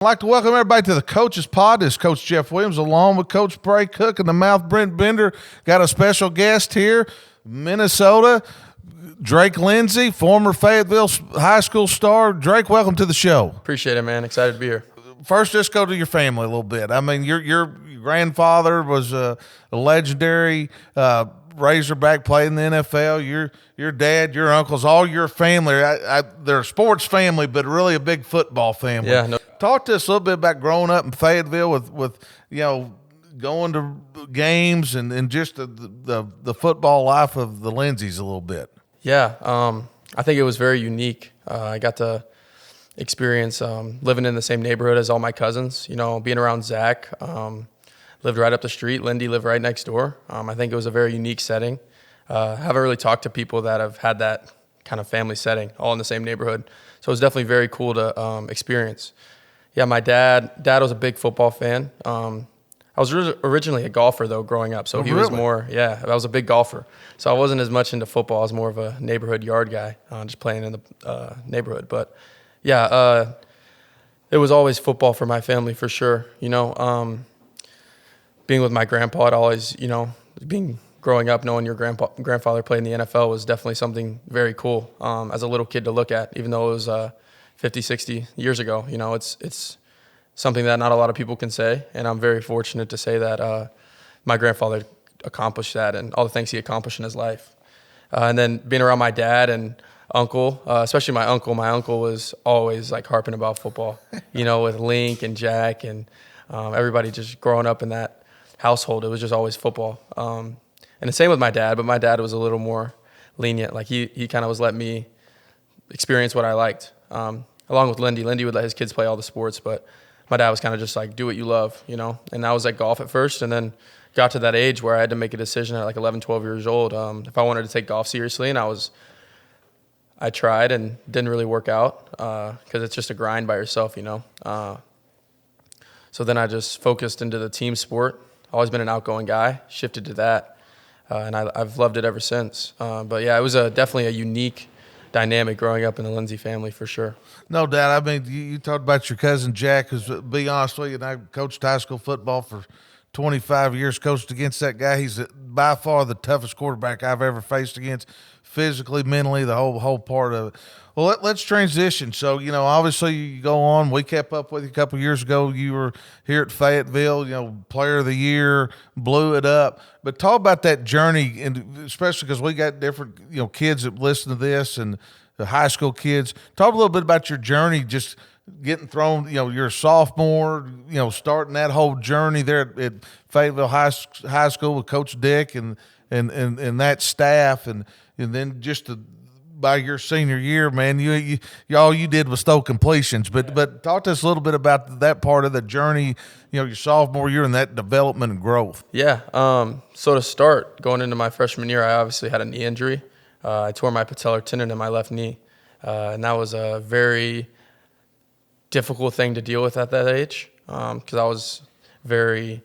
I'd like to welcome everybody to the Coach's Pod. This is Coach Jeff Williams along with Coach Bray Cook and the Mouth Brent Bender. Got a special guest here, Minnesota, Drake Lindsey, former Fayetteville high school star. Drake, welcome to the show. Appreciate it, man. Excited to be here. First, just go to your family a little bit. I mean, your grandfather was a legendary Razorback, played in the NFL. Your dad, your uncles, all your family. They're a sports family, but really a big football family. Yeah. Talk to us a little bit about growing up in Fayetteville with going to games and just the football life of the Lindseys a little bit. Yeah. I think it was very unique. I got to experience living in the same neighborhood as all my cousins, being around Zach. Lived right up the street. Lindy lived right next door. I think it was a very unique setting. I haven't really talked to people that have had that kind of family setting all in the same neighborhood. So it was definitely very cool to experience. Yeah, my dad was a big football fan. I was originally a golfer, though, growing up. So he was more, I was a big golfer. So I wasn't as much into football. I was more of a neighborhood yard guy, just playing in the neighborhood. But, yeah, it was always football for my family for sure. Being with my grandpa, it always, growing up, knowing your grandfather played in the NFL was definitely something very cool as a little kid to look at, even though it was 50, 60 years ago. It's something that not a lot of people can say, and I'm very fortunate to say that my grandfather accomplished that and all the things he accomplished in his life. And then being around my dad and uncle, especially my uncle was always like harping about football, with Link and Jack and everybody just growing up in that household. It was just always football. And the same with my dad, but my dad was a little more lenient. Like he kind of was letting me experience what I liked. Along with Lindy. Lindy would let his kids play all the sports, but my dad was kind of just like, do what you love, And I was at golf at first, and then got to that age where I had to make a decision at like 11, 12 years old if I wanted to take golf seriously, and I tried and didn't really work out because it's just a grind by yourself, So then I just focused into the team sport. Always been an outgoing guy, shifted to that, and I've loved it ever since. But yeah, it was definitely a unique dynamic growing up in the Lindsey family for sure. No doubt. I mean, you talked about your cousin Jack, who's, to be honest with you, and I coached high school football for 25 years, coached against that guy. He's by far the toughest quarterback I've ever faced against, physically, mentally, the whole part of it. Well, let's transition. So, obviously you go on. We kept up with you a couple of years ago. You were here at Fayetteville, player of the year, blew it up. But talk about that journey, and especially because we got different, kids that listen to this and the high school kids. Talk a little bit about your journey, just getting thrown, you're a sophomore, starting that whole journey there at Fayetteville High School with Coach Dick and that staff, and then just by your senior year, man, all you did was throw completions. But talk to us a little bit about that part of the journey, your sophomore year and that development and growth. Yeah. So to start, going into my freshman year, I obviously had a knee injury. I tore my patellar tendon in my left knee, and that was a very difficult thing to deal with at that age because I was very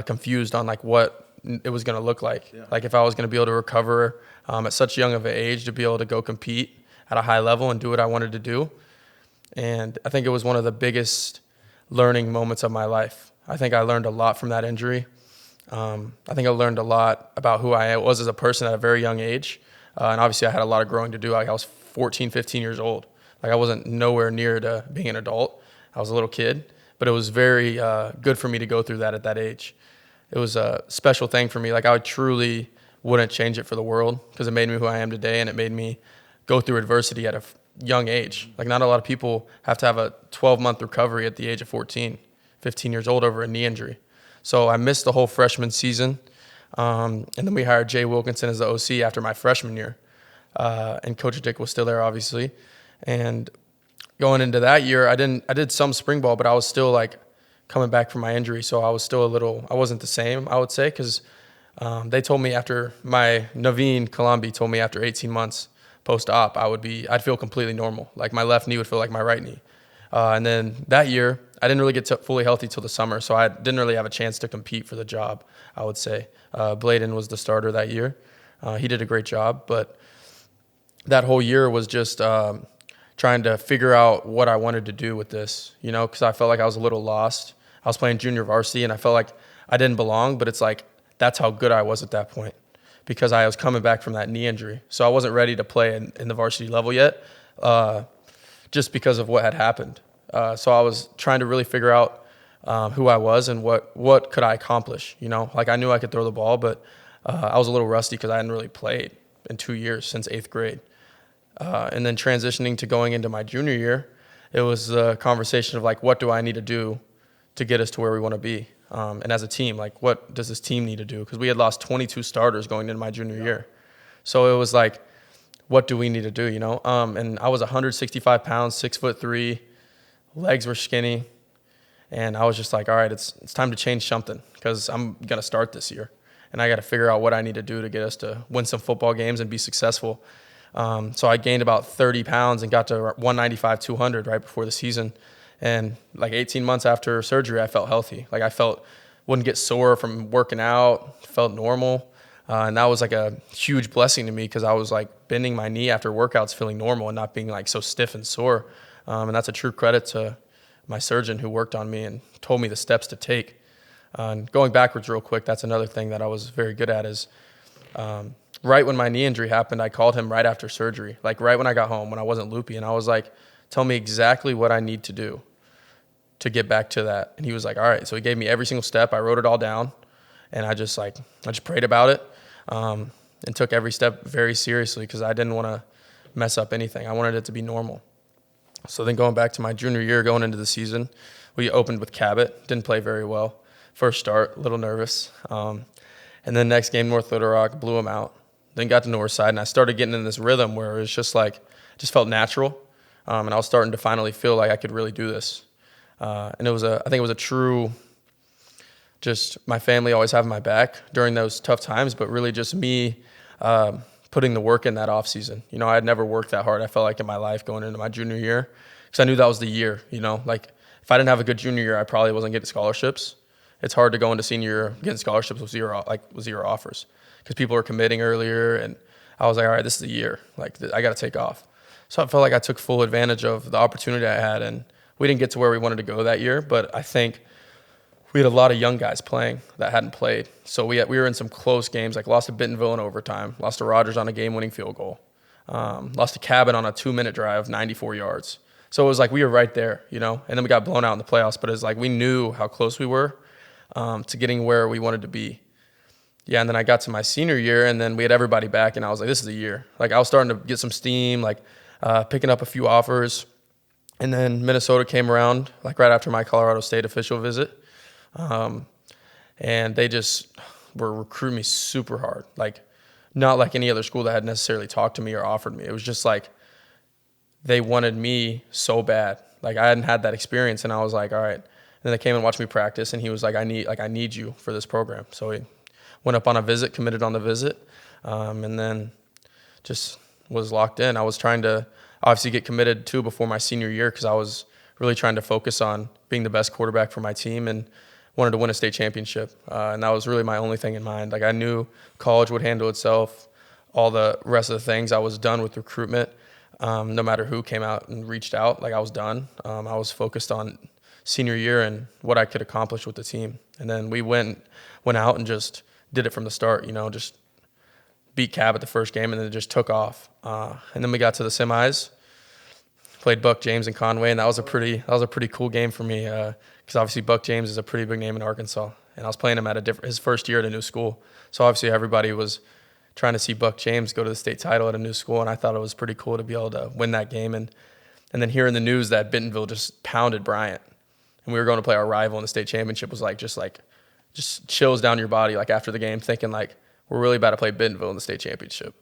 confused on like what it was going to look like. Yeah. Like if I was going to be able to recover at such young of an age to be able to go compete at a high level and do what I wanted to do. And I think it was one of the biggest learning moments of my life. I think I learned a lot from that injury. I think I learned a lot about who I was as a person at a very young age. And obviously I had a lot of growing to do. Like I was 14, 15 years old. Like I wasn't nowhere near to being an adult. I was a little kid, but it was very good for me to go through that at that age. It was a special thing for me. Like I truly wouldn't change it for the world because it made me who I am today, and it made me go through adversity at a young age. Like not a lot of people have to have a 12-month recovery at the age of 14, 15 years old over a knee injury. So I missed the whole freshman season, and then we hired Jay Wilkinson as the OC after my freshman year, and Coach Dick was still there, obviously. And going into that year, I did some spring ball, but I was still like coming back from my injury, so I was still I wasn't the same, I would say, because they told me Naveen Kalambi told me after 18 months post-op, I'd feel completely normal. Like my left knee would feel like my right knee. And then that year, I didn't really get fully healthy till the summer, so I didn't really have a chance to compete for the job, I would say. Bladen was the starter that year. He did a great job, but that whole year was just trying to figure out what I wanted to do with this, you know, because I felt like I was a little lost. I was playing junior varsity, and I felt like I didn't belong, but it's like that's how good I was at that point because I was coming back from that knee injury. So I wasn't ready to play in the varsity level yet just because of what had happened. So I was trying to really figure out who I was and what could I accomplish, you know. Like I knew I could throw the ball, but I was a little rusty because I hadn't really played in 2 years since 8th grade. And then transitioning to going into my junior year, it was a conversation of like, what do I need to do to get us to where we want to be? And as a team, like, what does this team need to do? Because we had lost 22 starters going into my junior year. So it was like, what do we need to do, you know? And I was 165 pounds, 6'3", legs were skinny. And I was just like, all right, it's time to change something because I'm going to start this year. And I got to figure out what I need to do to get us to win some football games and be successful. So I gained about 30 pounds and got to 195, 200 right before the season. And like 18 months after surgery, I felt healthy. Like wouldn't get sore from working out, felt normal. And that was like a huge blessing to me because I was like bending my knee after workouts feeling normal and not being like so stiff and sore. And that's a true credit to my surgeon who worked on me and told me the steps to take. And going backwards real quick, that's another thing that I was very good at is right when my knee injury happened, I called him right after surgery, like right when I got home when I wasn't loopy. And I was like, tell me exactly what I need to do to get back to that. And he was like, all right. So he gave me every single step. I wrote it all down and I just prayed about it and took every step very seriously because I didn't want to mess up anything. I wanted it to be normal. So then going back to my junior year, going into the season, we opened with Cabot, didn't play very well. First start, a little nervous. And then next game, North Little Rock, blew them out. Then got to Northside, and I started getting in this rhythm where it was just like, just felt natural. And I was starting to finally feel like I could really do this. And I think it was a true, just my family always having my back during those tough times, but really just me putting the work in that off season. You know, I had never worked that hard, I felt like, in my life going into my junior year because I knew that was the year, you know. Like, if I didn't have a good junior year, I probably wasn't getting scholarships. It's hard to go into senior year getting scholarships with zero offers because people are committing earlier, and I was like, all right, this is the year. Like, I got to take off. So I felt like I took full advantage of the opportunity I had, and we didn't get to where we wanted to go that year, but I think we had a lot of young guys playing that hadn't played. So we were in some close games, like lost to Bentonville in overtime, lost to Rogers on a game-winning field goal, lost to Cabot on a 2-minute drive, 94 yards. So it was like we were right there, you know, and then we got blown out in the playoffs, but it's like we knew how close we were to getting where we wanted to be. Yeah, and then I got to my senior year, and then we had everybody back, and I was like, this is the year. Like, I was starting to get some steam, like picking up a few offers. And then Minnesota came around, like right after my Colorado State official visit. And they just were recruiting me super hard. Like, not like any other school that had necessarily talked to me or offered me. It was just like they wanted me so bad. Like, I hadn't had that experience, and I was like, all right. And then they came and watched me practice, and he was like, I need you for this program. So he went up on a visit, committed on the visit, and then just was locked in. I was trying to obviously get committed too before my senior year because I was really trying to focus on being the best quarterback for my team and wanted to win a state championship. And that was really my only thing in mind. Like, I knew college would handle itself. All the rest of the things, I was done with recruitment. No matter who came out and reached out, like, I was done. I was focused on senior year and what I could accomplish with the team. And then we went out and just did it from the start, you know, just beat Cabot the first game and then it just took off. And then we got to the semis, played Buck James and Conway, and that was a pretty cool game for me because obviously Buck James is a pretty big name in Arkansas, and I was playing him at his first year at a new school. So obviously everybody was trying to see Buck James go to the state title at a new school, and I thought it was pretty cool to be able to win that game. And then hearing the news that Bentonville just pounded Bryant, and we were going to play our rival in the state championship was just chills down your body, like, after the game, thinking like we're really about to play Bentonville in the state championship.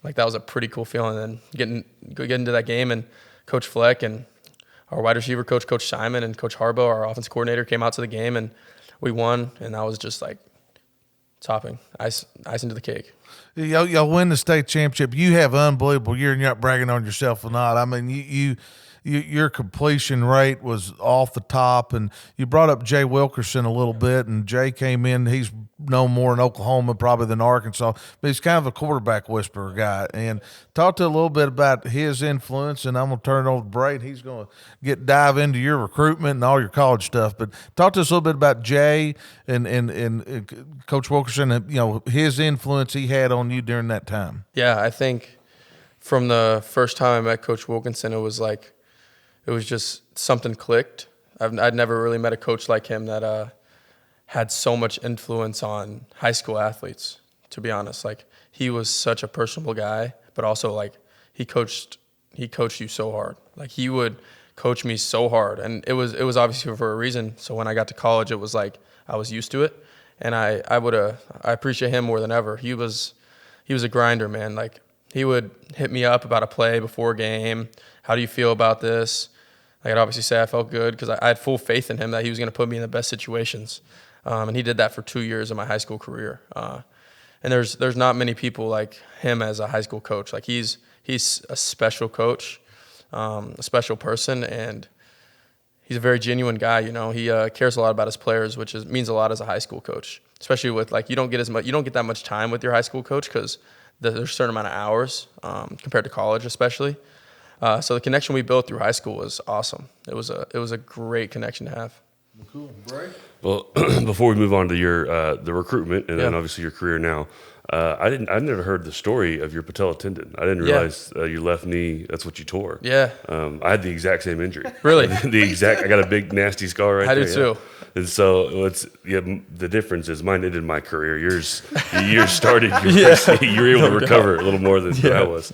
Like, that was a pretty cool feeling. And then getting into that game, and Coach Fleck and our wide receiver coach, Coach Simon, and Coach Harbaugh, our offense coordinator, came out to the game, and we won. And that was just like topping, icing to the cake. Y'all win the state championship. You have an unbelievable year, and you're not bragging on yourself or not. I mean, your completion rate was off the top. And you brought up Jay Wilkerson a little bit, and Jay came in. He's no more in Oklahoma probably than Arkansas, but he's kind of a quarterback whisperer guy. And talk to a little bit about his influence, and I'm going to turn it over to Braden. He's going to dive into your recruitment and all your college stuff. But talk to us a little bit about Jay and Coach Wilkerson, and his influence he had on you during that time. Yeah, I think from the first time I met Coach Wilkinson, it was just something clicked. I'd never really met a coach like him that had so much influence on high school athletes, to be honest. Like, he was such a personable guy, but also like he coached you so hard. Like, he would coach me so hard, and it was obviously for a reason. So when I got to college, it was like I was used to it, and I appreciate him more than ever. He was a grinder, man. Like, he would hit me up about a play before game. How do you feel about this? I'd obviously say I felt good because I had full faith in him that he was going to put me in the best situations. And he did that for 2 years of my high school career. And there's not many people like him as a high school coach. Like, he's a special coach, a special person, and he's a very genuine guy. He cares a lot about his players, which means a lot as a high school coach. Especially with, like, you don't get that much time with your high school coach because there's a certain amount of hours compared to college, especially. So the connection we built through high school was awesome. It was a great connection to have. Cool, Bray. Well, before we move on to your the recruitment and then obviously your career now, I never heard the story of your patella tendon. I didn't realize your left knee, that's what you tore. Yeah. I had the exact same injury. Really? I got a big nasty scar right there. I do too. And so the difference is mine ended my career. Yours started. You were able to recover a little more than I was.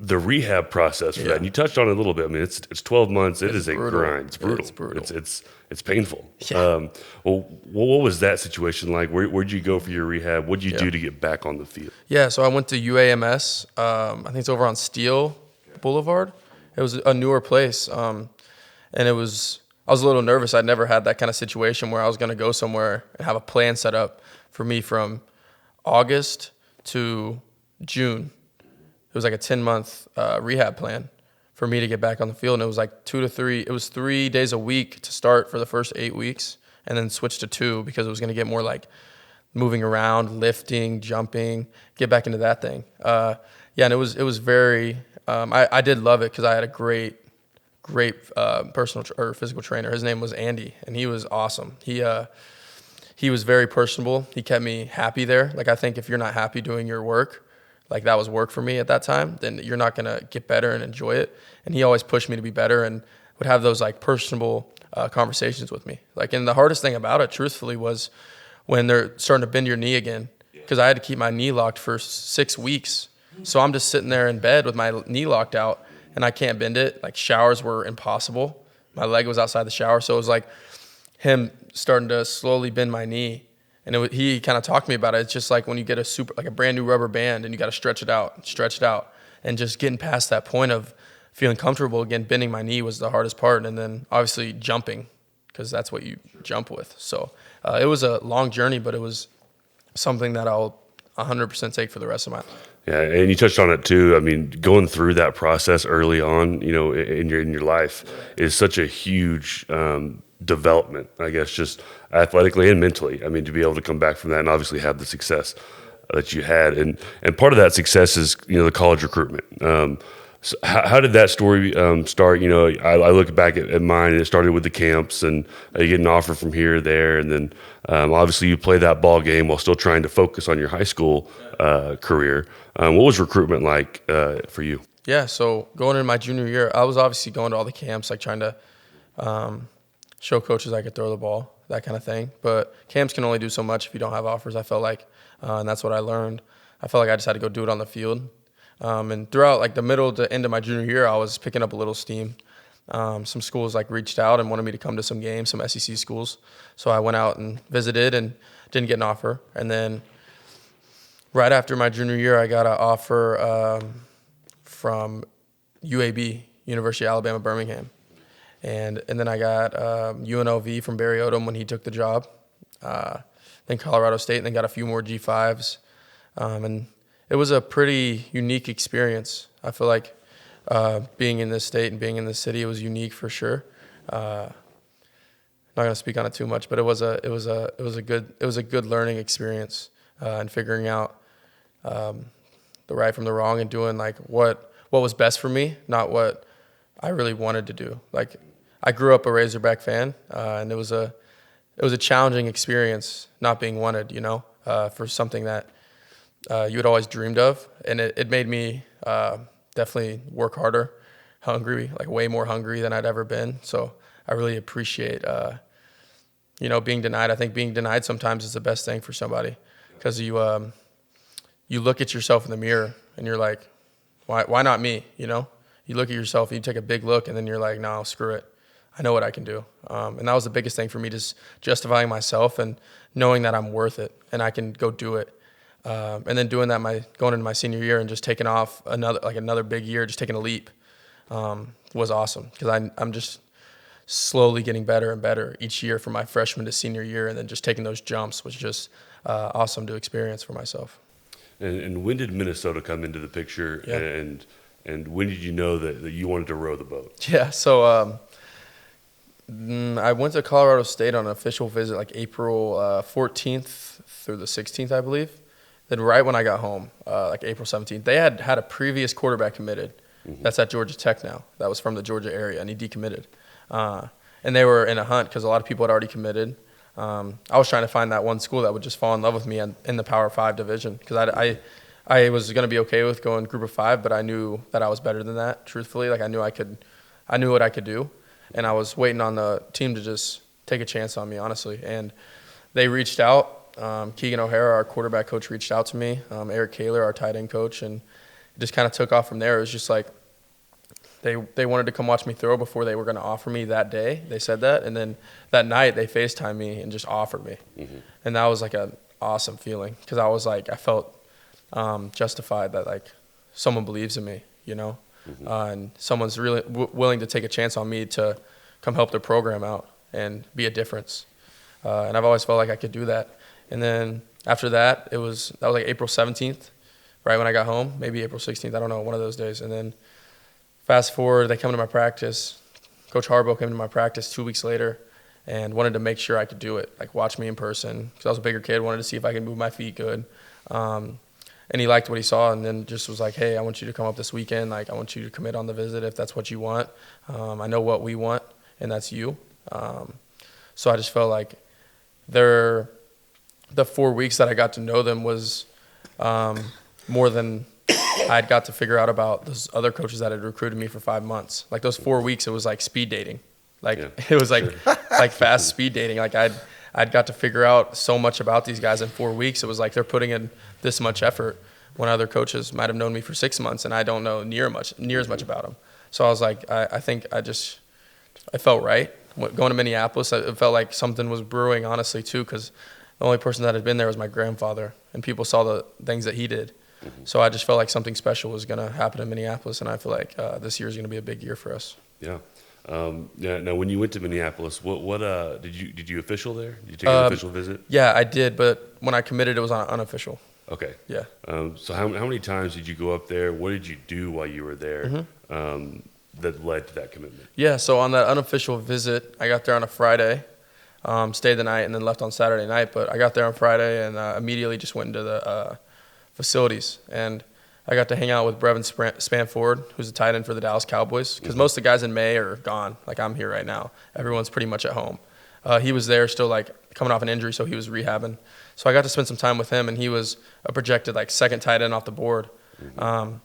The rehab process for that, and you touched on it a little bit. I mean, it's 12 months. It's a grind. It's brutal. It's brutal. It's painful. Yeah. Well, what was that situation like? Where'd you go for your rehab? What'd you do to get back on the field? Yeah, so I went to UAMS. I think it's over on Steel Boulevard. It was a newer place, and I was a little nervous. I'd never had that kind of situation where I was going to go somewhere and have a plan set up for me from August to June. It was like a 10-month rehab plan for me to get back on the field. And it was like 3 days a week to start for the first 8 weeks, and then switch to 2 because it was going to get more like moving around, lifting, jumping, get back into that thing. And it was very, I did love it because I had a great personal or physical trainer. His name was Andy, and he was awesome. He was very personable. He kept me happy there. Like, I think if you're not happy doing your work, like that was work for me at that time, then you're not going to get better and enjoy it. And he always pushed me to be better and would have those like personable conversations with me. Like, and the hardest thing about it, truthfully, was when they're starting to bend your knee again, because I had to keep my knee locked for 6 weeks. So I'm just sitting there in bed with my knee locked out and I can't bend it. Like, showers were impossible. My leg was outside the shower. So it was like him starting to slowly bend my knee. And he kind of talked to me about it. It's just like when you get a brand new rubber band and you got to stretch it out. And just getting past that point of feeling comfortable again, bending my knee was the hardest part. And then obviously jumping, because that's what you jump with. So it was a long journey, but it was something that I'll 100% take for the rest of my life. Yeah, and you touched on it too. I mean, going through that process early on, in your life is such a huge development, I guess, just athletically and mentally. I mean, to be able to come back from that and obviously have the success that you had, and part of that success is the college recruitment. So how did that story start? I look back at mine, and it started with the camps, and you get an offer from here or there, and then obviously you play that ball game while still trying to focus on your high school career. What was recruitment like for you? Yeah, so going into my junior year, I was obviously going to all the camps, like trying to show coaches I could throw the ball, that kind of thing. But camps can only do so much if you don't have offers, I felt like, and that's what I learned. I felt like I just had to go do it on the field. And throughout like the middle to end of my junior year, I was picking up a little steam. Some schools like reached out and wanted me to come to some games, some SEC schools. So I went out and visited and didn't get an offer. And then right after my junior year, I got an offer from UAB, University of Alabama, Birmingham. And then I got UNLV from Barry Odom when he took the job. Then Colorado State, and then got a few more G5s. And it was a pretty unique experience. I feel like being in this state and being in this city, it was unique for sure. Not gonna speak on it too much, but it was a good learning experience, and figuring out the right from the wrong and doing like what was best for me, not what I really wanted to do. Like I grew up a Razorback fan, and it was a challenging experience not being wanted, for something that you had always dreamed of, and it made me definitely work harder, hungry, like way more hungry than I'd ever been. So I really appreciate, being denied. I think being denied sometimes is the best thing for somebody, because you look at yourself in the mirror and you're like, why not me? You look at yourself, you take a big look, and then you're like, no, screw it. I know what I can do. And that was the biggest thing for me, just justifying myself and knowing that I'm worth it and I can go do it. And then doing that going into my senior year and just taking off another big year, just taking a leap, was awesome, because I'm just slowly getting better and better each year from my freshman to senior year, and then just taking those jumps was just awesome to experience for myself. And when did Minnesota come into the picture? Yeah. And when did you know that you wanted to row the boat? Yeah, so I went to Colorado State on an official visit like April 14th through the 16th, I believe. Then right when I got home, like April 17th, they had a previous quarterback committed. Mm-hmm. That's at Georgia Tech now. That was from the Georgia area, and he decommitted. And they were in a hunt because a lot of people had already committed. I was trying to find that one school that would just fall in love with me in the Power 5 division, because I was going to be okay with going Group of 5, but I knew that I was better than that, truthfully. Like I knew what I could do, and I was waiting on the team to just take a chance on me, honestly. And they reached out. Keegan O'Hara, our quarterback coach, reached out to me. Eric Kaler, our tight end coach, and it just kind of took off from there. It was just like they wanted to come watch me throw before they were going to offer me that day. They said that, and then that night they FaceTimed me and just offered me. Mm-hmm. And that was like an awesome feeling, because I felt justified that like someone believes in me, mm-hmm. And someone's really willing to take a chance on me to come help their program out and be a difference. And I've always felt like I could do that. And then after that, that was like April 17th, right when I got home, maybe April 16th, I don't know, one of those days. And then fast forward, they come to my practice. Coach Harbaugh came to my practice 2 weeks later and wanted to make sure I could do it, like watch me in person, because I was a bigger kid, wanted to see if I could move my feet good. And he liked what he saw, and then just was like, hey, I want you to come up this weekend. Like, I want you to commit on the visit if that's what you want. I know what we want, and that's you. So I just felt like the 4 weeks that I got to know them was more than I'd got to figure out about those other coaches that had recruited me for 5 months. Like those 4 weeks, it was like speed dating. Like It was like like fast speed dating. Like I'd got to figure out so much about these guys in 4 weeks. It was like they're putting in this much effort when other coaches might have known me for 6 months, and I don't know near as much about them. So I was like, I think I felt right. Going to Minneapolis, it felt like something was brewing, honestly, too, because the only person that had been there was my grandfather, and people saw the things that he did. Mm-hmm. So I just felt like something special was going to happen in Minneapolis, and I feel like this year is going to be a big year for us. Yeah. Now, when you went to Minneapolis, what did you official there? Did you take an official visit? Yeah, I did, but when I committed, it was unofficial. Okay. Yeah. So how many times did you go up there? What did you do while you were there? Mm-hmm. That led to that commitment? Yeah, so on that unofficial visit, I got there on a Friday, stayed the night, and then left on Saturday night. But I got there on Friday and immediately just went into the facilities. And I got to hang out with Brevin Spanford, who's a tight end for the Dallas Cowboys, because most of the guys in May are gone. Like, I'm here right now. Everyone's pretty much at home. He was there still, like, coming off an injury, so he was rehabbing. So I got to spend some time with him, and he was a projected, like, second tight end off the board. Mm-hmm.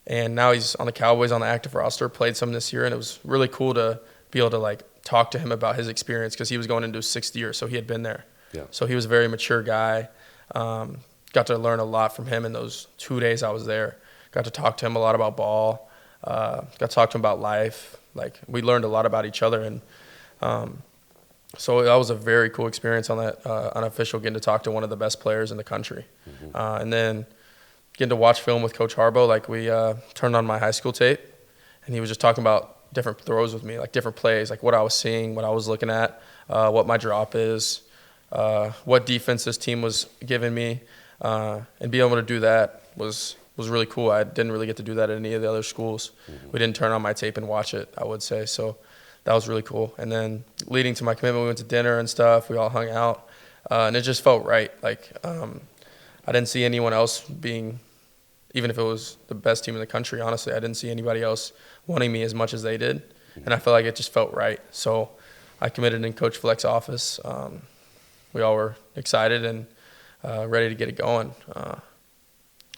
And now he's on the Cowboys on the active roster, played some this year, and it was really cool to be able to, like, talk to him about his experience, because he was going into his 6th year, so he had been there. Yeah. So he was a very mature guy. Got to learn a lot from him in those 2 days I was there. Got to talk to him a lot about ball. Got to talk to him about life. Like, we learned a lot about each other, and so that was a very cool experience on that unofficial, getting to talk to one of the best players in the country. Mm-hmm. And then getting to watch film with Coach Harbaugh. Like, we turned on my high school tape, and he was just talking about different throws with me, like different plays, like what I was seeing, what I was looking at, what my drop is, what defense this team was giving me. And being able to do that was was really cool. I didn't really get to do that at any of the other schools. We didn't turn on my tape and watch it, I would say. So that was really cool. And then leading to my commitment, we went to dinner and stuff. We all hung out, and it just felt right. Like I didn't see anyone else being, even if it was the best team in the country, honestly, I didn't see anybody else wanting me as much as they did. And I felt like it just felt right. So I committed in Coach Fleck's office. We all were excited and ready to get it going.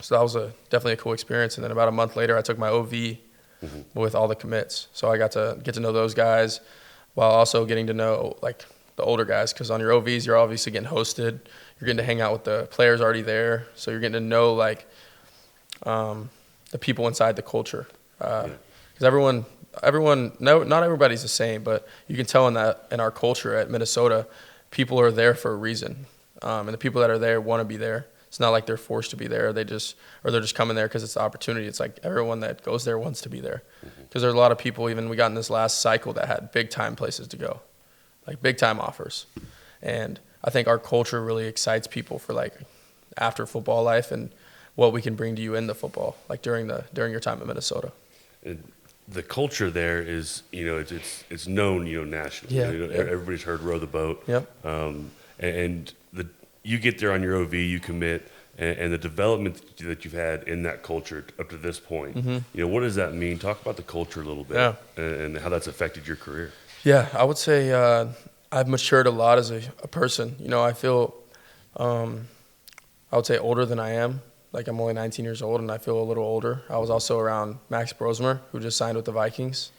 So that was definitely a cool experience. And then about a month later, I took my OV with all the commits. So I got to get to know those guys while also getting to know like the older guys, because on your OVs, you're obviously getting hosted. You're getting to hang out with the players already there. So you're getting to know like the people inside the culture. Because everyone, no, not everybody's the same, but you can tell in our culture at Minnesota, people are there for a reason. And the people that are there want to be there. It's not like they're forced to be there. They're just coming there because it's the opportunity. It's like everyone that goes there wants to be there. Because there's a lot of people, even we got in this last cycle, that had big time places to go, like big time offers. And I think our culture really excites people for like after football life and what we can bring to you in the football, like during your time in Minnesota. And the culture there is, it's known, nationally. Yeah, Everybody's heard Row the Boat. Yep. And you get there on your OV, you commit, and the development that you've had in that culture up to this point. What does that mean? Talk about the culture a little bit and how that's affected your career. Yeah, I would say I've matured a lot as a person. I feel, I would say older than I am. Like I'm only 19 years old and I feel a little older. I was also around Max Brosmer, who just signed with the Vikings,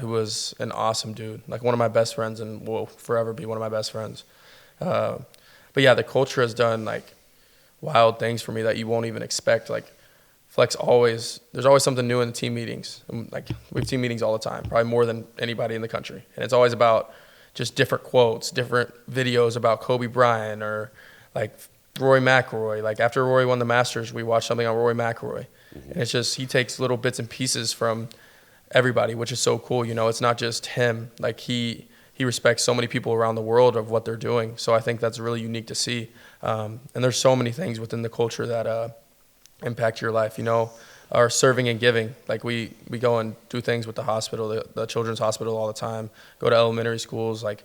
who was an awesome dude, like one of my best friends and will forever be one of my best friends. But yeah, the culture has done like wild things for me that you won't even expect. Like Fleck's there's always something new in the team meetings. Like we have team meetings all the time, probably more than anybody in the country. And it's always about just different quotes, different videos about Kobe Bryant or like Roy McIlroy. Like after Roy won the Masters, we watched something on Roy McIlroy. And it's just, he takes little bits and pieces from everybody, which is so cool. It's not just him. Like he respects so many people around the world of what they're doing. So I think that's really unique to see. And there's so many things within the culture that impact your life, our serving and giving. Like we go and do things with the hospital, the children's hospital all the time, go to elementary schools, like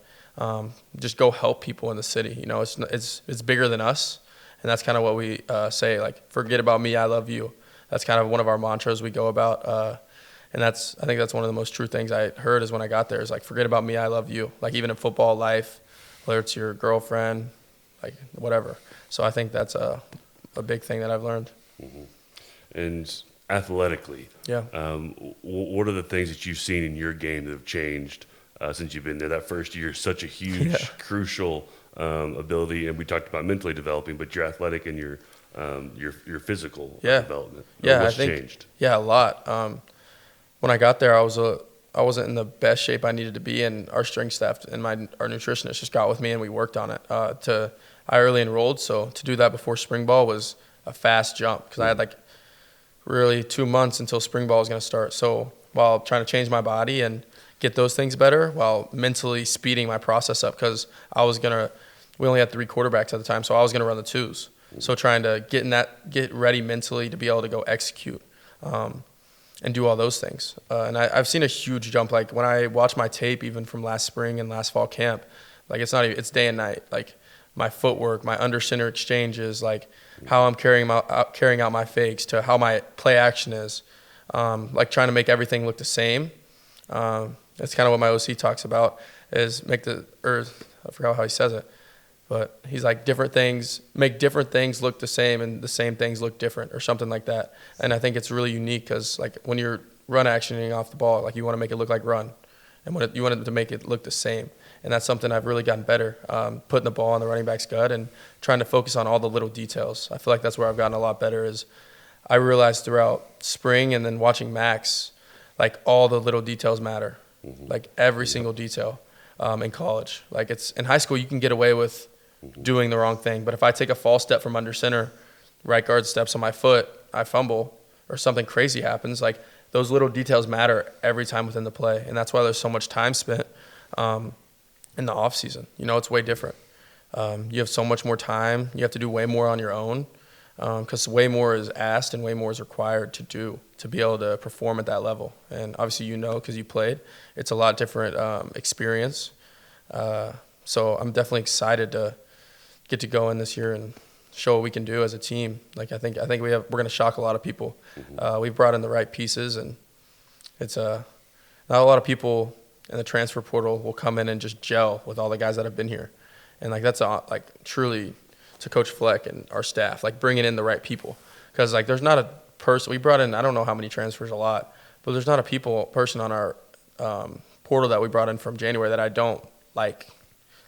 just go help people in the city. It's bigger than us. And that's kind of what we say, like, forget about me, I love you. That's kind of one of our mantras we go about. And I think that's one of the most true things I heard is when I got there is like, forget about me, I love you. Like even in football life, whether it's your girlfriend, like whatever. So I think that's a big thing that I've learned. And athletically, what are the things that you've seen in your game that have changed since you've been there? That first year is such a huge, crucial ability, and we talked about mentally developing, but your athletic and your physical development. What's changed? Yeah, a lot. When I got there, I wasn't in the best shape I needed to be, and our strength staff and our nutritionist just got with me and we worked on it. I early enrolled, so to do that before spring ball was a fast jump because I had like really 2 months until spring ball was going to start. So while trying to change my body and get those things better, while mentally speeding my process up, because we only had 3 quarterbacks at the time, so I was going to run the twos. So trying to get ready mentally to be able to go execute. And do all those things. And I've seen a huge jump. Like when I watch my tape, even from last spring and last fall camp, like it's day and night. Like my footwork, my under center exchanges, like how I'm carrying out my fakes to how my play action is. Like trying to make everything look the same. That's kind of what my OC talks about is I forgot how he says it. But he's like make different things look the same and the same things look different or something like that. And I think it's really unique because like when you're run actioning off the ball, like you want to make it look like run. And you want it to make it look the same. And that's something I've really gotten better, putting the ball on the running back's gut and trying to focus on all the little details. I feel like that's where I've gotten a lot better is I realized throughout spring and then watching Max, like all the little details matter, like every single detail in college. Like in high school, you can get away with doing the wrong thing. But if I take a false step from under center, right guard steps on my foot, I fumble, or something crazy happens, like those little details matter every time within the play. And that's why there's so much time spent in the off season. It's way different. You have so much more time. You have to do way more on your own. because way more is asked and way more is required to do to be able to perform at that level. And obviously, because you played, it's a lot different experience. So I'm definitely excited to get to go in this year and show what we can do as a team. Like I think we're going to shock a lot of people. We've brought in the right pieces, and it's not a lot of people in the transfer portal will come in and just gel with all the guys that have been here. And like that's truly to Coach Fleck and our staff, like bringing in the right people. Because like there's not a person, we brought in, I don't know how many transfers, a lot, but there's not a person on our portal that we brought in from January that I don't like.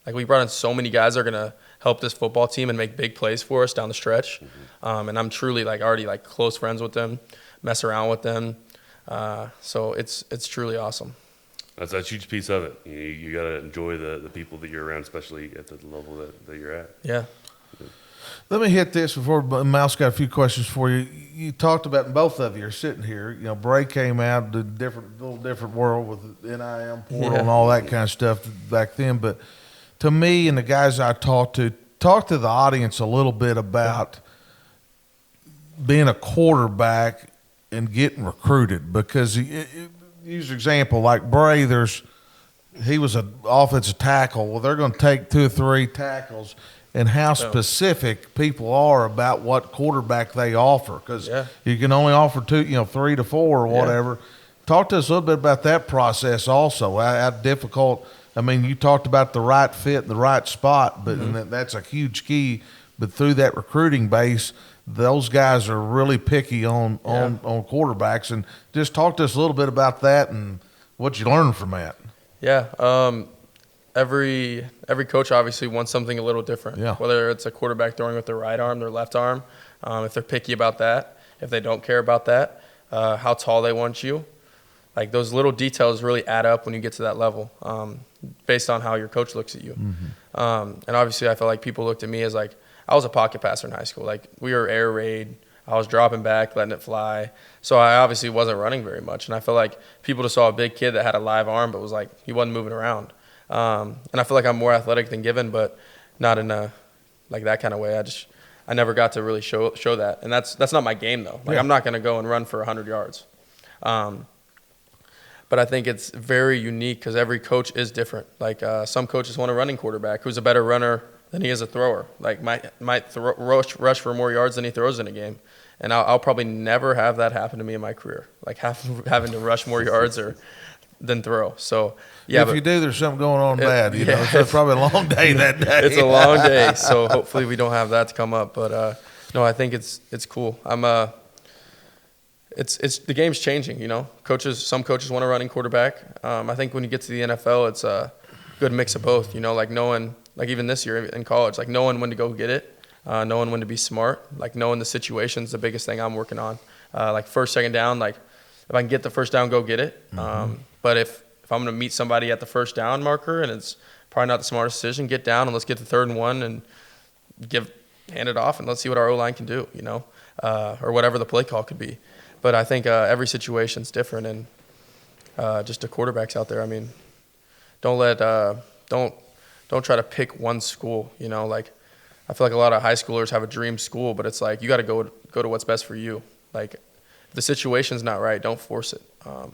Like we brought in so many guys that are going to help this football team and make big plays for us down the stretch. And I'm truly like already like close friends with them, mess around with them. So it's truly awesome. That's a huge piece of it. You got to enjoy the people that you're around, especially at the level that you're at. Yeah. Let me hit this before Mouse got a few questions for you. You talked about, both of you are sitting here. Bray came out, the little different world with the NIM portal and all that kind of stuff back then. But to me and the guys I talk to the audience a little bit about being a quarterback and getting recruited. Because use an example like Bray, he was an offensive tackle. Well, they're going to take 2 or 3 tackles. And how specific people are about what quarterback they offer, because you can only offer 2, 3 to 4 or whatever. Yeah. Talk to us a little bit about that process also. How difficult. I mean, you talked about the right fit, the right spot, but and that's a huge key. But through that recruiting base, those guys are really picky on quarterbacks. And just talk to us a little bit about that and what you learned from that. Yeah. Every coach obviously wants something a little different, whether it's a quarterback throwing with their right arm, their left arm, if they're picky about that, if they don't care about that, how tall they want you. Like those little details really add up when you get to that level based on how your coach looks at you. And obviously I feel like people looked at me as like I was a pocket passer in high school. Like we were air raid. I was dropping back, letting it fly. So I obviously wasn't running very much. And I feel like people just saw a big kid that had a live arm but was like he wasn't moving around. And I feel like I'm more athletic than given, but not in a like that kind of way. I never got to really show that, and that's not my game though. Like I'm not going to go and run for 100 yards. But I think it's very unique because every coach is different. Like some coaches want a running quarterback who's a better runner than he is a thrower. Like might rush for more yards than he throws in a game, and I'll probably never have that happen to me in my career. Like having to rush more yards than throw. So if you do, there's something going on bad. It's probably a long day that day. It's a long day, so hopefully we don't have that to come up. But no, I think it's cool. It's the game's changing. Some coaches want a running quarterback. I think when you get to the NFL, it's a good mix of both. Like knowing, like even this year in college, like knowing when to go get it, knowing when to be smart, like knowing the situation's the biggest thing I'm working on. Like first, second down, like if I can get the first down, go get it. But if I'm going to meet somebody at the first down marker and it's probably not the smartest decision, get down and let's get to 3rd and 1 and hand it off and let's see what our O-line can do, or whatever the play call could be. But I think every situation's different, and just the quarterbacks out there, I mean, don't try to pick one school, like I feel like a lot of high schoolers have a dream school, but it's like you got to go to what's best for you. Like if the situation's not right, don't force it. I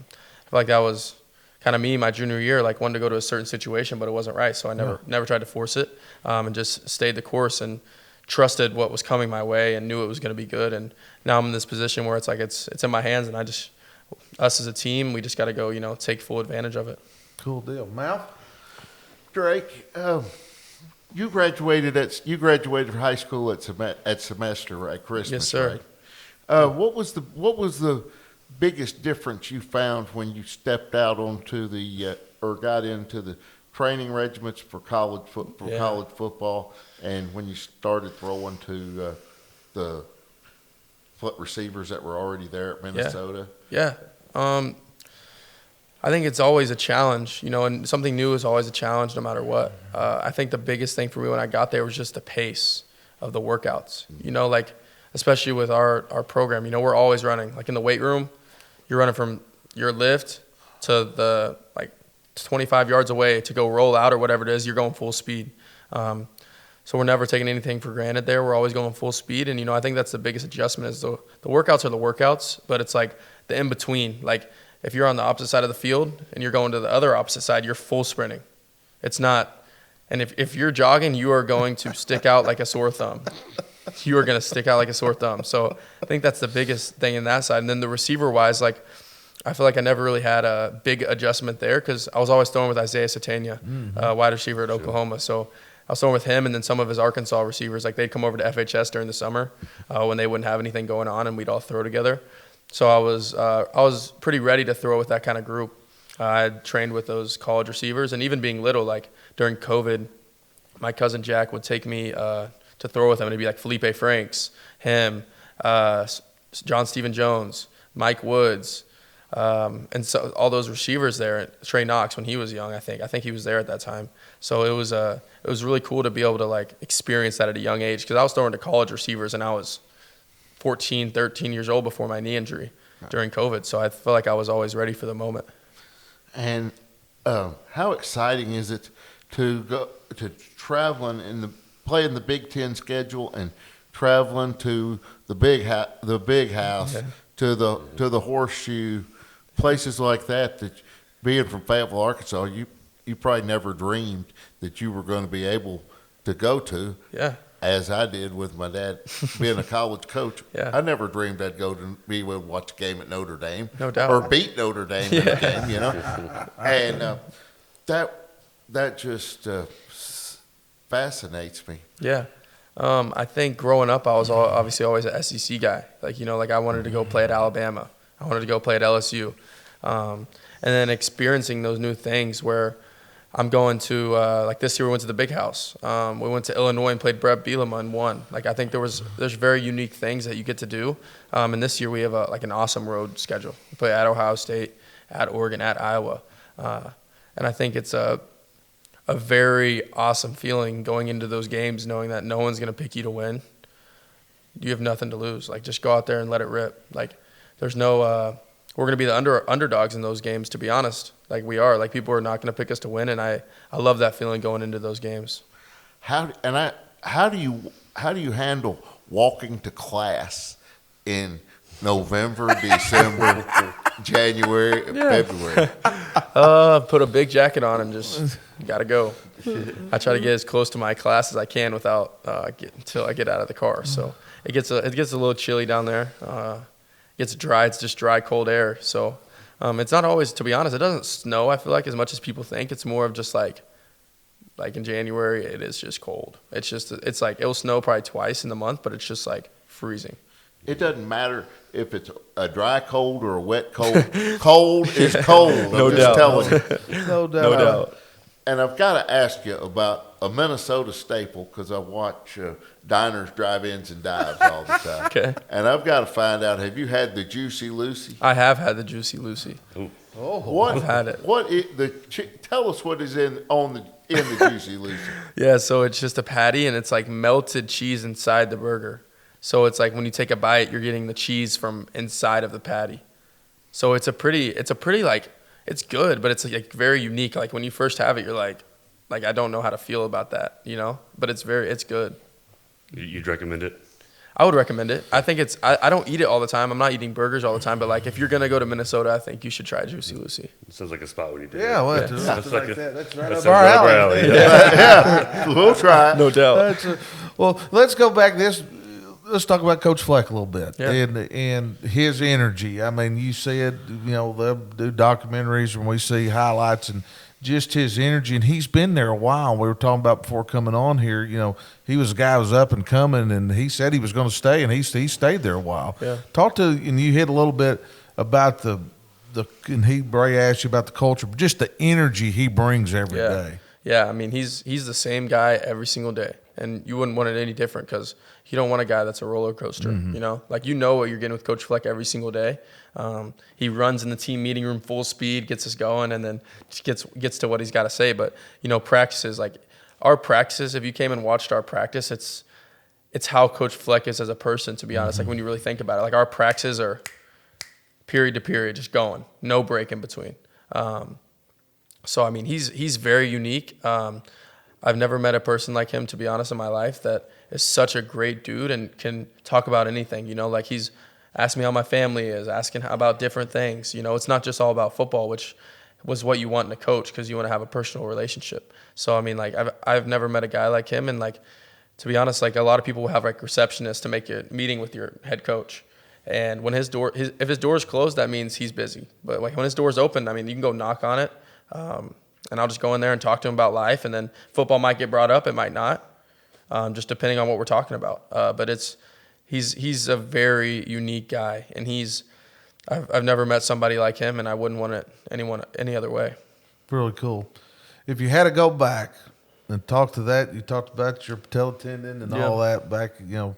feel like that was kind of me my junior year, like wanted to go to a certain situation, but it wasn't right. So I never tried to force it, and just stayed the course and trusted what was coming my way and knew it was going to be good. And now I'm in this position where it's like it's in my hands, and us as a team, we just got to go, take full advantage of it. Cool deal. Mal? Drake, you graduated from high school at semester, right? Christmas, yes, sir. Right? What was the biggest difference you found when you stepped out onto or got into the training regiments for college football, and when you started throwing to the receivers that were already there at Minnesota? Yeah. I think it's always a challenge, and something new is always a challenge no matter what. I think the biggest thing for me when I got there was just the pace of the workouts. Like especially with our program, we're always running. Like in the weight room, you're running from your lift to the 25 yards away to go roll out or whatever it is. You're going full speed. So we're never taking anything for granted there. We're always going full speed. And, I think that's the biggest adjustment is the workouts are the workouts, but it's like the in-between. Like if you're on the opposite side of the field and you're going to the other opposite side, you're full sprinting. It's not – and if you're jogging, you are going to stick out like a sore thumb. You are going to stick out like a sore thumb. So I think that's the biggest thing in that side. And then the receiver-wise, like I feel like I never really had a big adjustment there because I was always throwing with Isaiah Satania, wide receiver at Oklahoma. So I was throwing with him and then some of his Arkansas receivers. Like they'd come over to FHS during the summer when they wouldn't have anything going on, and we'd all throw together. So I was pretty ready to throw with that kind of group. I trained with those college receivers, and even being little, like during COVID, my cousin Jack would take me to throw with him, and it'd be like Felipe Franks, him, John Stephen Jones, Mike Woods, and so all those receivers there. Trey Knox when he was young, I think he was there at that time. So it was really cool to be able to like experience that at a young age because I was throwing to college receivers, and I was 14, 13 years old before my knee injury during COVID. So I feel like I was always ready for the moment. And how exciting is it to go to traveling playing the Big Ten schedule and traveling to the big house, to the Horseshoe, places like that? That being from Fayetteville, Arkansas, you probably never dreamed that you were going to be able to go to. Yeah. As I did with my dad being a college coach. Yeah. I never dreamed I'd go to be able to watch a game at Notre Dame. No doubt. Or beat Notre Dame in a game, And that just fascinates me. Yeah. I think growing up, I was obviously always an SEC guy. Like, I wanted to go play at Alabama. I wanted to go play at LSU. And then experiencing those new things where I'm going to, like this year we went to the Big House. We went to Illinois and played Brett Bielema and won. Like I think there's very unique things that you get to do. And this year we have an awesome road schedule. We play at Ohio State, at Oregon, at Iowa. And I think it's a very awesome feeling going into those games knowing that no one's going to pick you to win. You have nothing to lose. Like just go out there and let it rip. Like there's no we're going to be the underdogs in those games, to be honest. Like we are. Like people are not going to pick us to win, and I love that feeling going into those games. How do you handle walking to class in November, December, January, February? Put a big jacket on and just gotta go. I try to get as close to my class as I can without until I get out of the car. So it gets a little chilly down there. It gets dry. It's just dry, cold air. So it's not always, to be honest, it doesn't snow, I feel like, as much as people think. It's more of just like in January, it is just cold. It's like it'll snow probably twice in the month, but it's just like freezing. It doesn't matter if it's a dry cold or a wet cold. Cold is cold. No I'm doubt. just telling you. No doubt. No doubt. And I've got to ask you about a Minnesota staple because I watch diners, drive-ins, and dives all the time. Okay. And I've got to find out, have you had the Juicy Lucy? I have had the Juicy Lucy. I've had it. Tell us what is in the Juicy Lucy. Yeah, so it's just a patty, and it's like melted cheese inside the burger. So it's like when you take a bite, you're getting the cheese from inside of the patty. So it's a pretty like, it's good, but it's like very unique. Like when you first have it, you're like I don't know how to feel about that, But it's good. You'd recommend it? I would recommend it. I think I don't eat it all the time. I'm not eating burgers all the time, but like if you're gonna go to Minnesota, I think you should try Juicy Lucy. It sounds like a spot we need to Yeah, hit. well, That's like like that. That's that right up sounds our right up our alley. alley. Yeah, we'll try it. No doubt. Well, let's go back let's talk about Coach Fleck a little bit and his energy. I mean, you said, they'll do documentaries when we see highlights and just his energy, and he's been there a while. We were talking about before coming on here, he was a guy who was up and coming, and he said he was going to stay, and he stayed there a while. Yeah. And you hit a little bit about Bray asked you about the culture, but just the energy he brings every day. Yeah, I mean, he's the same guy every single day, and you wouldn't want it any different because you don't want a guy that's a roller coaster, Like, what you're getting with Coach Fleck every single day. He runs in the team meeting room full speed, gets us going, and then just gets to what he's got to say. But, practices, like our practices, if you came and watched our practice, it's how Coach Fleck is as a person, to be honest, like when you really think about it. Like our practices are period to period, just going, no break in between. So, I mean, he's very unique. I've never met a person like him, to be honest, in my life that is such a great dude and can talk about anything. You know, like he's asked me how my family is, asking about different things. You know, it's not just all about football, which was what you want in a coach because you want to have a personal relationship. So, I mean, like I've never met a guy like him. And like, to be honest, like a lot of people will have like receptionists to make a meeting with your head coach. And when if his door is closed, that means he's busy. But like when his door is open, I mean, you can go knock on it. And I'll just go in there and talk to him about life. And then football might get brought up. It might not, just depending on what we're talking about. But he's a very unique guy. And I've never met somebody like him, and I wouldn't want it any other way. Really cool. If you had to go back and talk to that, you talked about your patella tendon and all that back, you know,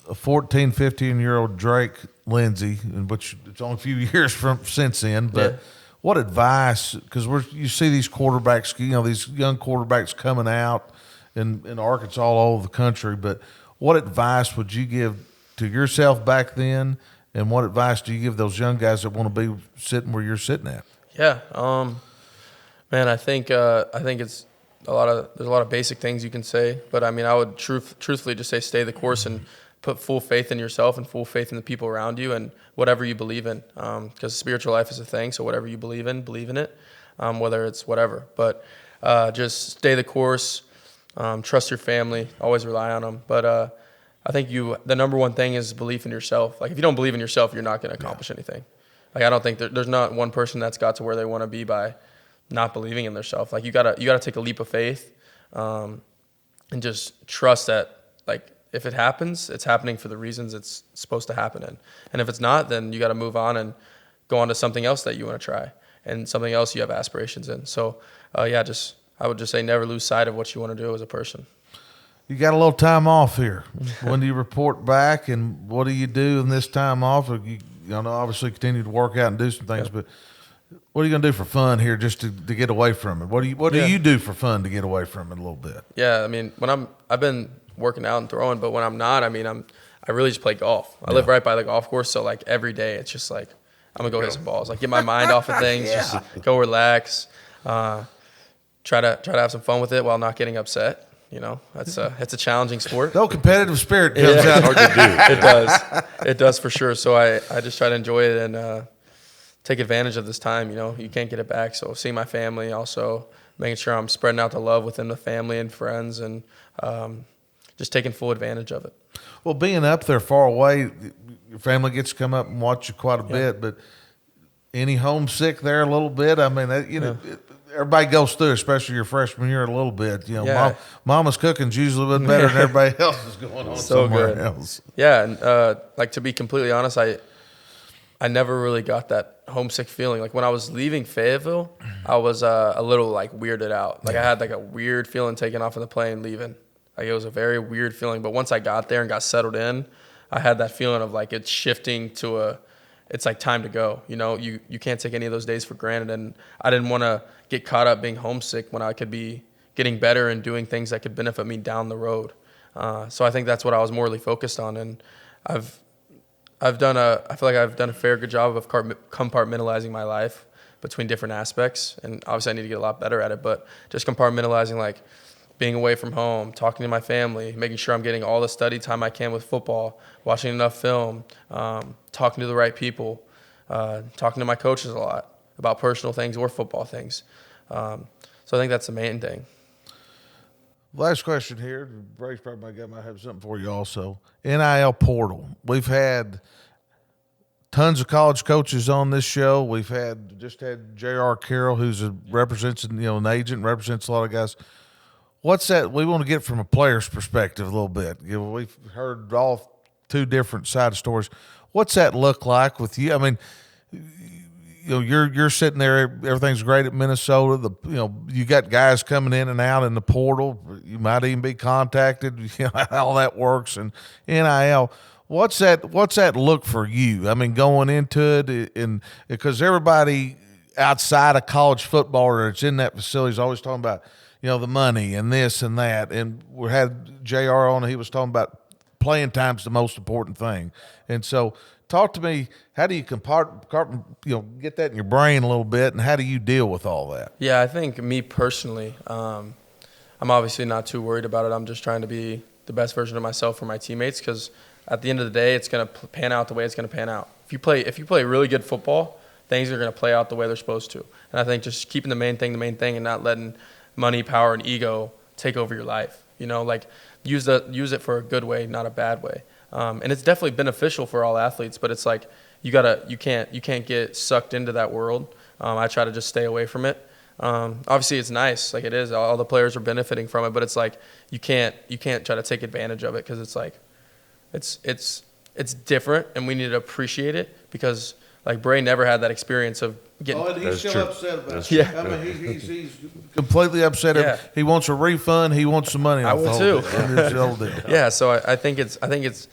a 14, 15-year-old Drake Lindsey, which it's only a few years since then, but what advice, because you see these quarterbacks, you know, these young quarterbacks coming out in Arkansas all over the country, but what advice would you give to yourself back then, and what advice do you give those young guys that want to be sitting where you're sitting at? Yeah, man, I think it's there's a lot of basic things you can say, but I mean, I would truthfully just say stay the course and put full faith in yourself and full faith in the people around you and whatever you believe in, because spiritual life is a thing. So whatever you believe in it, whether it's whatever. But just stay the course, trust your family, always rely on them. But I think the number one thing is belief in yourself. Like if you don't believe in yourself, you're not going to accomplish anything. Like I don't think there's not one person that's got to where they want to be by not believing in themselves. Like you gotta take a leap of faith, and just trust that like if it happens, it's happening for the reasons it's supposed to happen in. And if it's not, then you got to move on and go on to something else that you want to try and something else you have aspirations in. So I would just say never lose sight of what you want to do as a person. You got a little time off here. When do you report back, and what do you do in this time off? You know, obviously continue to work out and do some things, but what are you going to do for fun here just to get away from it? What do you do for fun to get away from it a little bit? Yeah, I mean, I've been working out and throwing, but when I'm not, I mean, I really just play golf. I live right by the golf course, so like every day it's just like I'm gonna go hit some balls, like get my mind off of things, just go relax, try to have some fun with it while not getting upset. You know, it's a challenging sport. No competitive spirit comes out. Hard to do. It does for sure. So I just try to enjoy it and take advantage of this time. You know, you can't get it back. So seeing my family, also making sure I'm spreading out the love within the family and friends, and just taking full advantage of it. Well, being up there far away, your family gets to come up and watch you quite a bit, but any homesick there a little bit? I mean, everybody goes through, especially your freshman year, a little bit. You know, mama's cooking's usually a bit better than everybody else is going on somewhere else. Yeah, and like to be completely honest, I never really got that homesick feeling. Like when I was leaving Fayetteville, I was a little like weirded out. Like I had like a weird feeling taking off of the plane leaving. Like it was a very weird feeling. But once I got there and got settled in, I had that feeling of like it's shifting to it's like time to go. You know, you can't take any of those days for granted. And I didn't want to get caught up being homesick when I could be getting better and doing things that could benefit me down the road. So I think that's what I was morally focused on. And I feel like I've done a fair good job of compartmentalizing my life between different aspects. And obviously I need to get a lot better at it, but just compartmentalizing like being away from home, talking to my family, making sure I'm getting all the study time I can with football, watching enough film, talking to the right people, talking to my coaches a lot about personal things or football things. So I think that's the main thing. Last question here. Bryce probably might have something for you also. NIL portal. We've had tons of college coaches on this show. We've just had J.R. Carroll, who's represents an agent, represents a lot of guys. What's that? We want to get from a player's perspective a little bit. We've heard all two different side of stories. What's that look like with you? I mean, you're sitting there. Everything's great at Minnesota. You got guys coming in and out in the portal. You might even be contacted. How that works and NIL. What's that look for you? I mean, going into it, and because everybody outside of college football that's in that facility is always talking about the money and this and that. And we had JR on, and he was talking about playing time's the most important thing. And so talk to me, how do you get that in your brain a little bit, and how do you deal with all that? Yeah, I think me personally, I'm obviously not too worried about it. I'm just trying to be the best version of myself for my teammates, because at the end of the day, it's going to pan out the way it's going to pan out. If you play really good football, things are going to play out the way they're supposed to. And I think just keeping the main thing, and not letting money, power, and ego take over your life. Like use it for a good way, not a bad way. And it's definitely beneficial for all athletes, but it's like you can't get sucked into that world. I try to just stay away from it. Obviously it's nice, like it is. All the players are benefiting from it, but it's like you can't try to take advantage of it, because it's like it's different, and we need to appreciate it, because like Bray never had that experience of getting. Oh, and he's That's still true. upset about That's it. true. I mean, he's completely upset. Yeah. He wants a refund. He wants some money. I off will the whole too. deal. And it's the whole deal. Yeah, so I think it's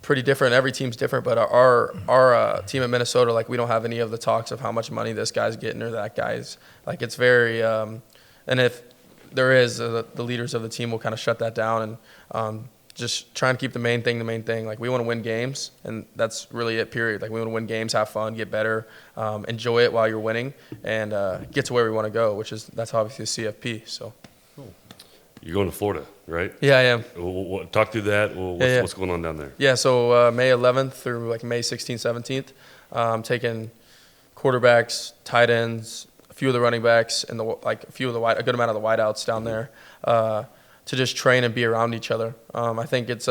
pretty different. Every team's different, but our team at Minnesota, like, we don't have any of the talks of how much money this guy's getting or that guy's. Like, it's very and if there is, the leaders of the team will kind of shut that down and just try and keep the main thing. Like, we want to win games, and that's really it, period. Like, we want to win games, have fun, get better, enjoy it while you're winning, and get to where we want to go, that's obviously CFP. So. You're going to Florida, right? Yeah, I am. Talk through that. What's going on down there? Yeah, so May 11th through like May 16th, 17th, I'm taking quarterbacks, tight ends, a few of the running backs, and a good amount of the wideouts down there to just train and be around each other. I think it's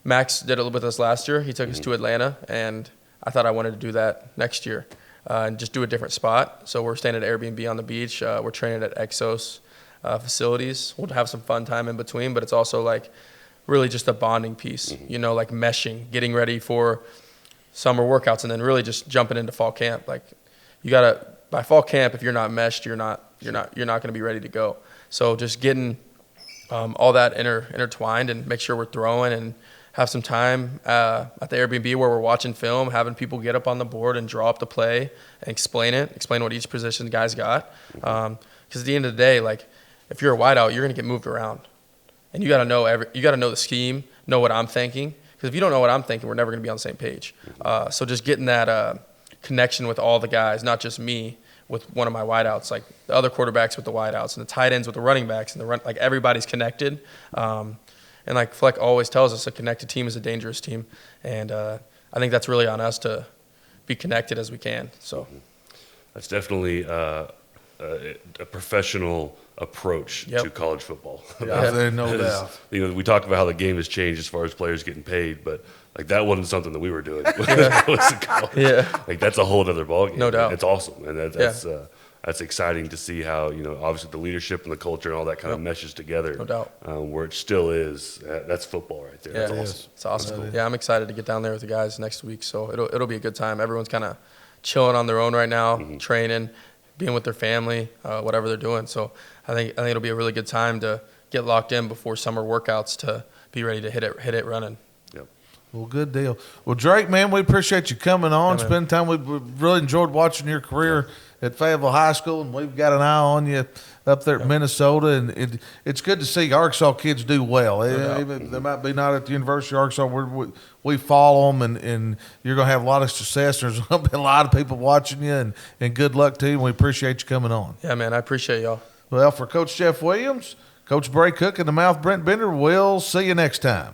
Max did it with us last year. He took us to Atlanta, and I thought I wanted to do that next year and just do a different spot. So we're staying at Airbnb on the beach. We're training at Exos facilities. We'll have some fun time in between, but it's also like really just a bonding piece, like meshing, getting ready for summer workouts, and then really just jumping into fall camp. Like, you gotta, by fall camp, if you're not meshed, you're not going to be ready to go. So just getting all that intertwined, and make sure we're throwing and have some time at the Airbnb where we're watching film, having people get up on the board and draw up the play and explain what each position guy's got. Because at the end of the day, like, if you're a wideout, you're going to get moved around, and you got to know the scheme, know what I'm thinking. Because if you don't know what I'm thinking, we're never going to be on the same page. So just getting that connection with all the guys, not just me with one of my wideouts, like the other quarterbacks with the wideouts, and the tight ends with the running backs, and like everybody's connected. And like Fleck always tells us, a connected team is a dangerous team, and I think that's really on us to be connected as we can. So that's definitely a professional approach to college football. There's no doubt. We talk about how the game has changed as far as players getting paid, but like that wasn't something that we were doing. Like, that's a whole other ballgame. No doubt. It's awesome, and that's exciting to see how obviously the leadership and the culture and all that kind of meshes together. No doubt. Where it still is. That's football right there. Yeah, That's awesome. It's awesome. Yeah, I'm excited to get down there with the guys next week. So it'll be a good time. Everyone's kind of chilling on their own right now, training, being with their family, whatever they're doing. So I think it'll be a really good time to get locked in before summer workouts to be ready to hit it running. Yep. Well, good deal. Well, Drake, man, we appreciate you coming on, spending time. We've really enjoyed watching your career at Fayetteville High School, and we've got an eye on you up there at Minnesota, and it's good to see Arkansas kids do well. Even they might be not at the University of Arkansas. We follow them, and you're going to have a lot of success. There's going to be a lot of people watching you, and good luck to you, and we appreciate you coming on. Yeah, man, I appreciate y'all. Well, for Coach Jeff Williams, Coach Bray Cook, and the mouth Brent Bender, we'll see you next time.